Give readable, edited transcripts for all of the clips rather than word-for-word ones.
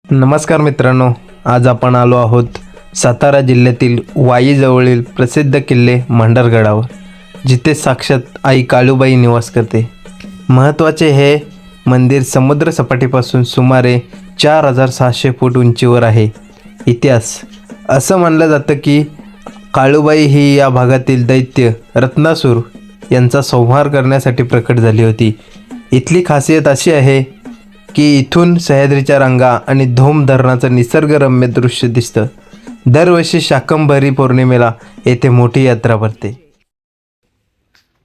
नमस्कार मित्रांनो, आज आपण आलो आहोत सातारा जिल्ह्यातील वाईजवळील प्रसिद्ध किल्ले मांढरगडावर, जिथे साक्षात आई काळूबाई निवास करते. महत्त्वाचे हे मंदिर समुद्र सपाटीपासून सुमारे 4600 फूट उंचीवर आहे. इतिहास असं मानलं जातं की काळूबाई ही या भागातील दैत्य रत्नासूर यांचा संहार करण्यासाठी प्रकट झाली होती. इथली खासियत अशी आहे की इथून सह्याद्रीच्या रांगा आणि धोम धरणाचं निसर्गरम्य दृश्य दिसतं. दरवर्षी शाकंभरी पौर्णिमेला येथे मोठी यात्रा भरते.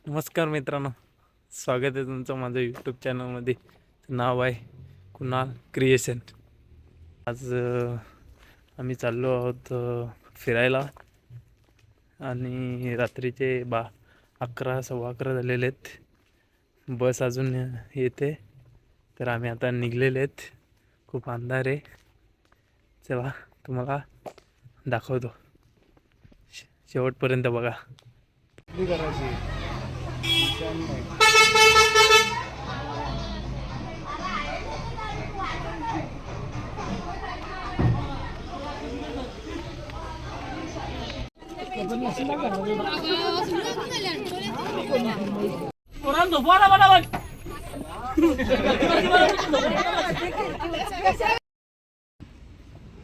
नमस्कार मित्रांनो, स्वागत आहे तुमचं माझं यूट्यूब चॅनलमध्ये. नाव आहे कुणाल क्रिएशन. आज आम्ही चाललो आहोत फिरायला आणि रात्रीचे 11-11:15 झालेले आहेत. बस अजून येते, तर आम्ही आता निघलेले आहेत. खूप अंधार आहे. चला तुम्हाला दाखवतो, शेवटपर्यंत बघा.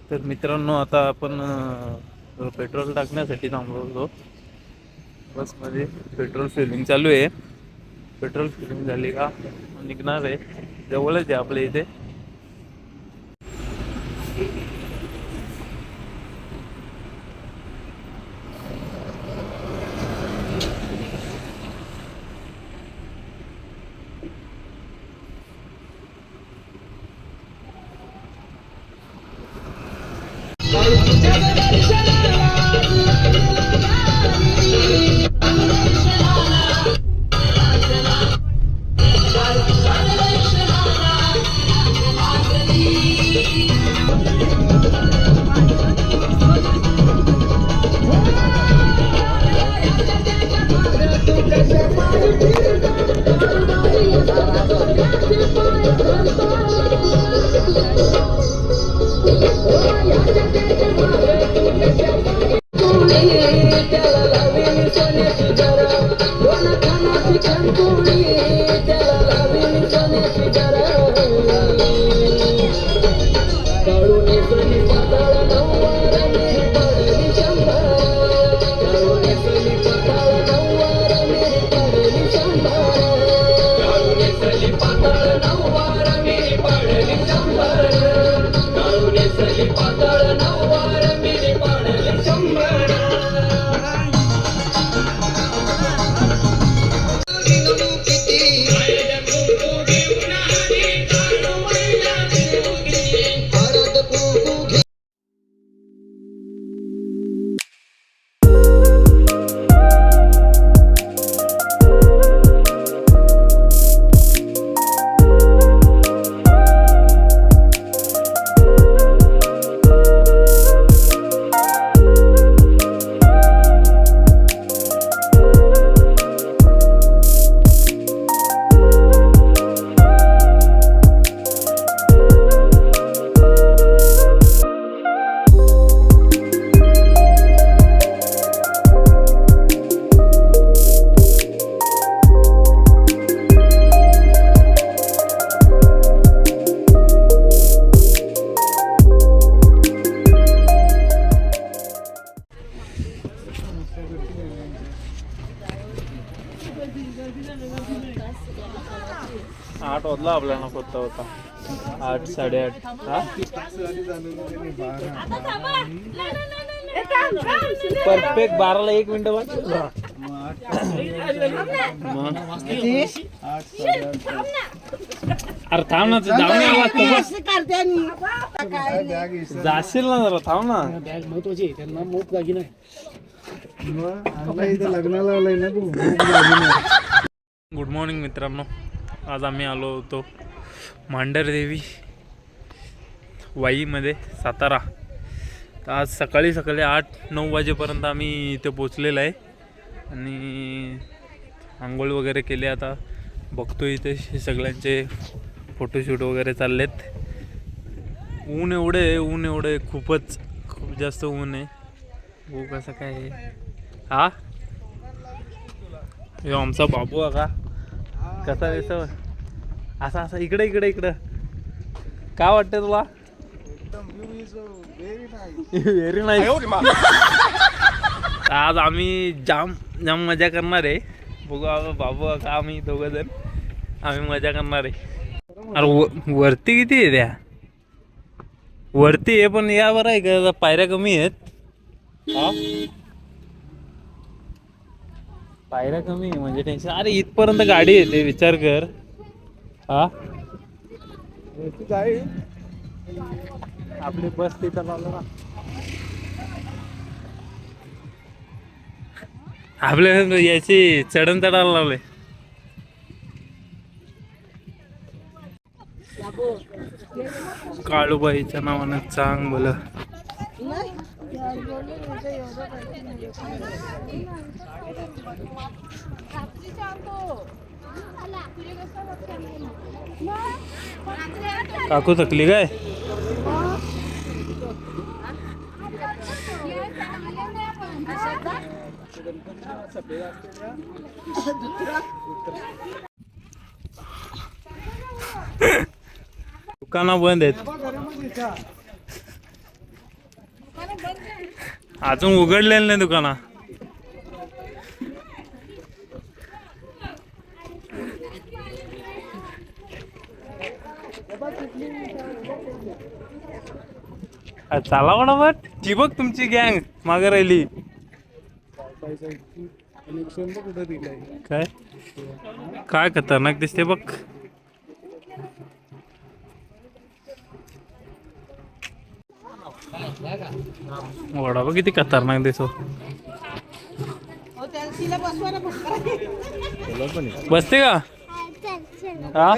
तर मित्रांनो, आता आपण पेट्रोल टाकण्यासाठी थांबलो होतो. बसमध्ये पेट्रोल फिलिंग चालू आहे. पेट्रोल फिलिंग झाली का निघणार आहे. जवळच आहे आपल्या इथे. आठ वाजला आपल्याला कोणता होता. 8, 8:30. परफेक्ट 12ला 1 मिनिट वाजला. अरे थांब ना, जाशील ना जरा. थांब ना, बॅग महत्वाची. त्यांना मोप लागी नाही. गुड मॉर्निंग मित्रांनो. आज आम्ही आलो होतो मांढरदेवी वाईमध्ये, सातारा. तर आज सकाळी 8-9 वाजेपर्यंत आम्ही इथे पोचलेलो आहे आणि आंघोळ वगैरे केले. आता बघतो इथे सगळ्यांचे फोटोशूट वगैरे चाललेत. ऊन एवढे खूपच खूप जास्त ऊन आहे. हो कसं काय आहे हा ह्यो आमचा बाबू आहे का कसा दिसतो असा असा इकडे इकडे इकडं काय वाटतं तुला व्हेरी नाईस. आज आम्ही जाम जाम मजा करणार आहे. बघू बाबू का आम्ही दोघं जण आम्ही मजा करणार आहे. अरे वरती किती आहे त्या वरती आहे पण या बरं आहे का पायऱ्या कमी आहेत. हा पायऱ्या कमी आहे म्हणजे टेन्शन. अरे इथपर्यंत गाडी येते विचार कर. हा आपली बस तिथं लावलं ना आपल्या याची चढण चढायला लावले. काळूबाईच्या नावानं चांग बोल काकू थकली काय दुकानं बंद आहेत अजून उघडलेलं नाही दुकानं. चला बट ती बघ तुमची गँग मागे राहिली काय काय खतरनाक दिसते बघ. वडा बघ किती खतरनाक दिसतो. बसते का हा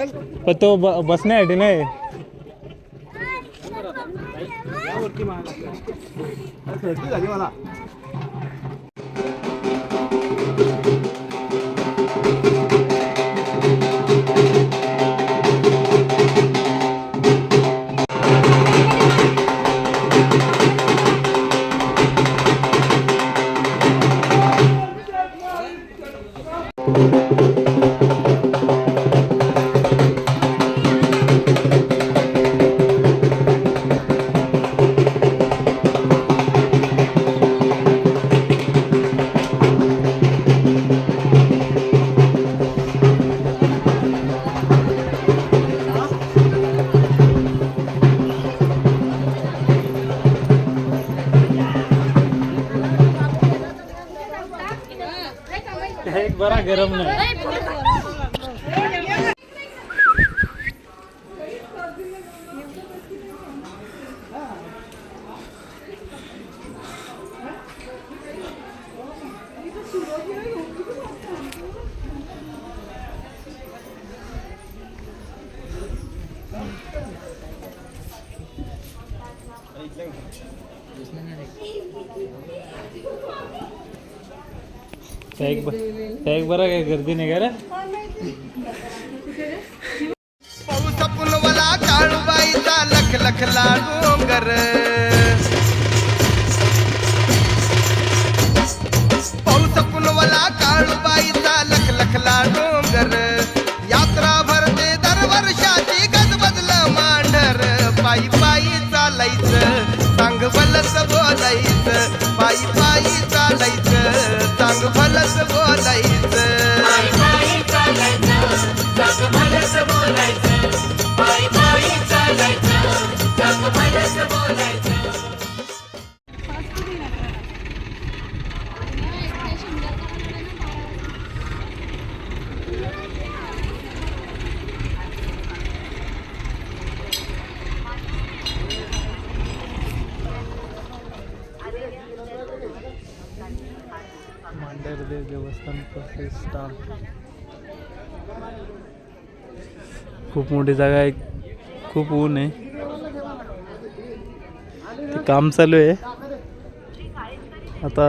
पण तो बसण्यासाठी नाही. एक बरा गरम नाही. एक बरा काय गर्दी नाही का रे. पाऊस पुनवला काळूबाईचा लख लखला डोंगर. पाऊस पुनवला काळूबाईचा लख लखला डोंगर. यात्रा भरते दरवर्षाची गजबजलं मांढर. पायी पायी चालायचं सांग भलस बोलायचं. पायी पायी चालायचं सांग भलस बोलायचं. मांढरदेव देवस्थान प्रतिष्ठान खूप मोठी जागा आहे. खूप ऊन आहे ते काम चालू आहे. आता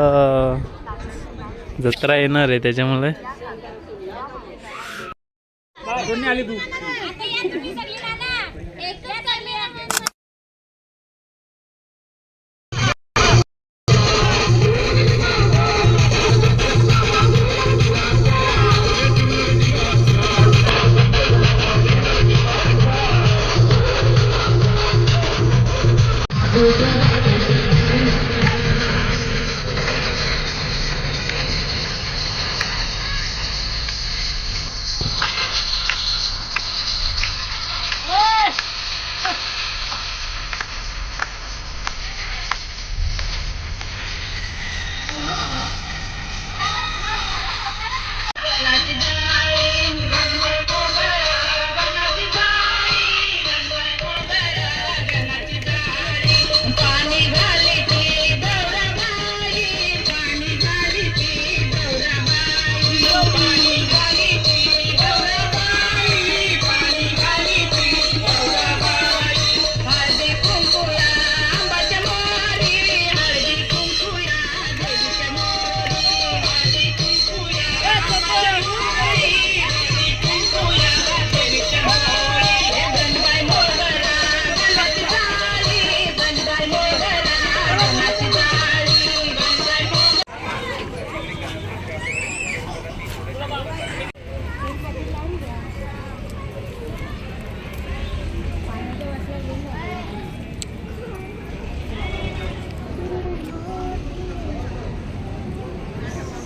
जत्रा येणार आहे त्याच्यामुळे कोणी आली तू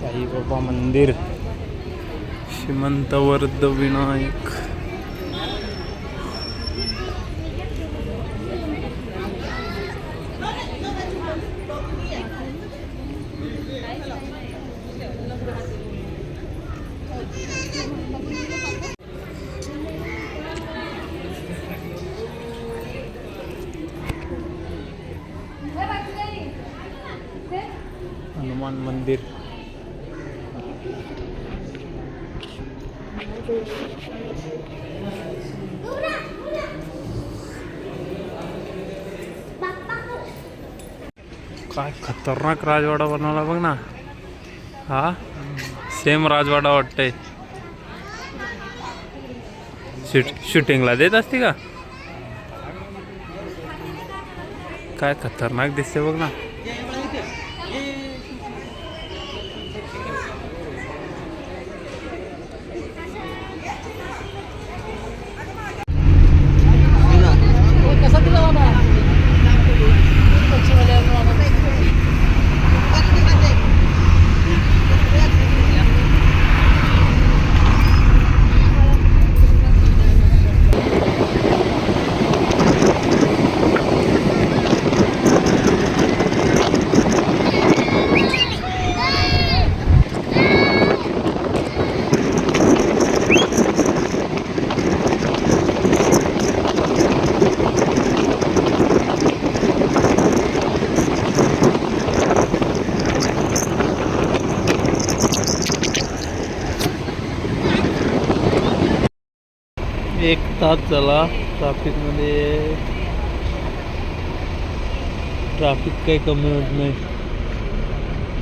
साईबाबा मंदिर, श्रीमंत वरद विनायक. हनुमान मंदिर. काय खतरनाक राजवाडा बनवला बघ ना. हा सेम राजवाडा वाटतंय. शूटिंगला देत असते का. काय खतरनाक दिसते बघ ना. एक तास झाला ट्रॅफिकमध्ये. ट्रॅफिक काही कमी होत नाही.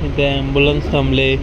इथे ॲम्ब्युलन्स थांबले.